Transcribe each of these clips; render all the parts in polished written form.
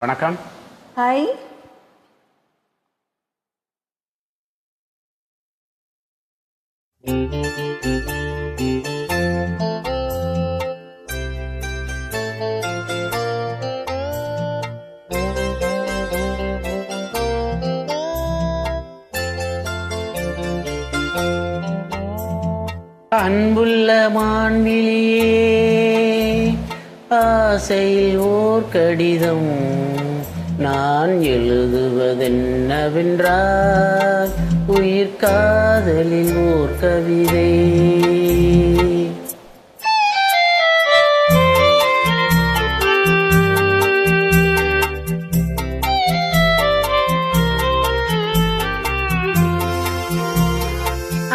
வணக்கம். ஹாய். அன்புள்ள மான்விழியே, ஆசையில் ஓர் கடிதம் நான் எழுதுவதென்னவென்றால் உயிர் காதலில் ஓர் கவிதை.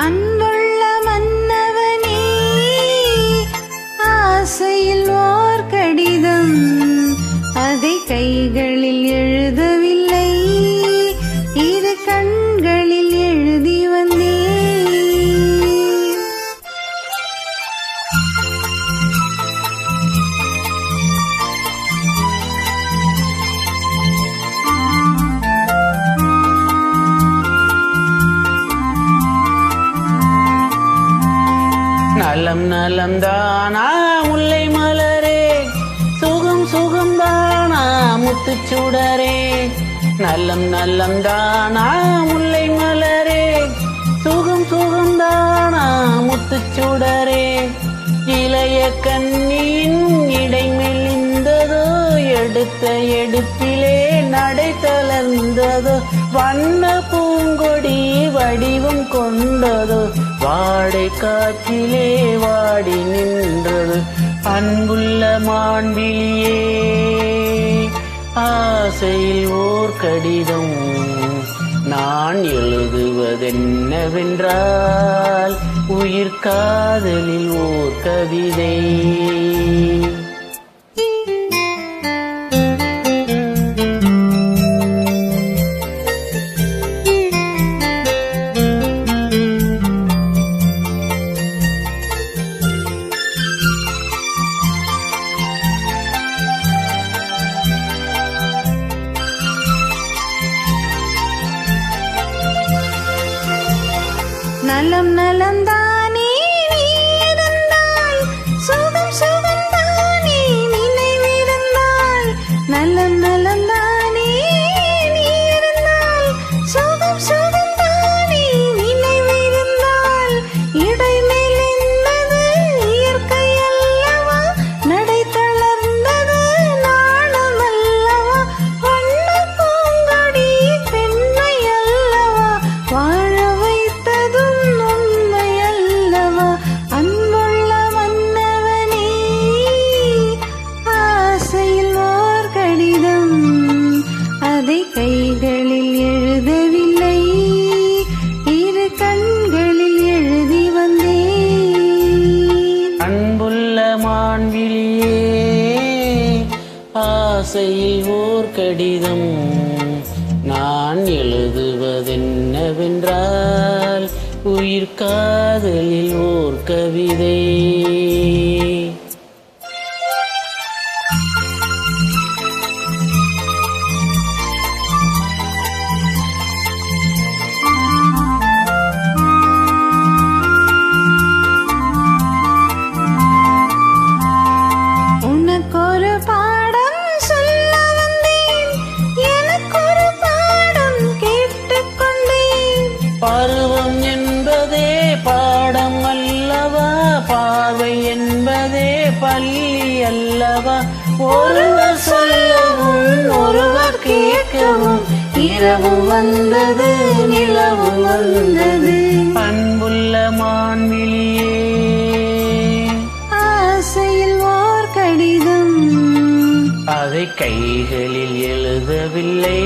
அன்புள்ள மன்னவனே, ஆசையில் ஓர் கடிதம், அதை கைகளில் எழுதவில்லை, இரு கண்களில் எழுதி வந்தேன். நலம் நலம் தானா முல்லை மலரே, சுகம் சுகம் தானா முத்துச்சுடரே. நலம் நலம் தானா முல்லை மலரே, சுகம் சுகம் தானா முத்துச்சுடரே. இளைய கண்ணியின் இடை மெலிந்ததோ, எடுத்த எடுப்பிலே நடை தளர்ந்ததோ. வண்ண பூங்கொடி வடிவம் கொண்டதோ, வாடை காற்றிலே வாடி நின்றது. அன்புள்ள மான்விழியே, ஆசையில் ஓர் கடிதம் நான் எழுதுவதென்னவென்றால் உயிர் காதலில் ஓர் கவிதை. நலம் நலந்தானே நீ இருந்தால், சுகம் சுகம் தானே நினைவிருந்தால். நலம் நலந்தானே நீ இருந்தால், சுகம் சுகம் தானே நினைவிருந்தால். இடை மெலிந்தது இயற்கை அல்லவா, நடை தளர்ந்தது நாணம் அல்லவா. வண்ண பூங்கொடி பெண்மை அல்லவா, வாழ வைத்ததும் உண்மை அல்லவா. அன்புள்ள மன்னவனே, ஆசையில் ஓர் கடிதம், அதை கைகளில் எழுதவில்லை, இரு கண்களில் எழுதி வந்தேன். அன்புள்ள மான்விழியே, ஆசையில் ஓர் கடிதம் நான் எழுதுவதென்னவென்றால் உயிர் காதலில் ஓர் கவிதை. உனக்கொரு பாடம் சொல்ல வந்தேன், எனக்கொரு பாடம் கேட்டுக்கொண்டேன். பருவம் என்பதே பாடம் அல்லவா, பார்வை என்பதே பள்ளி அல்லவா. ஒருவர் சொல்லவும் ஒருவர் கேட்கவும், இரவும் வந்தது நிலவும் வந்தது. அன்புள்ள மான்விழியே, ஆசையில் ஓர் கடிதம், அதை கைகளில் எழுதவில்லை,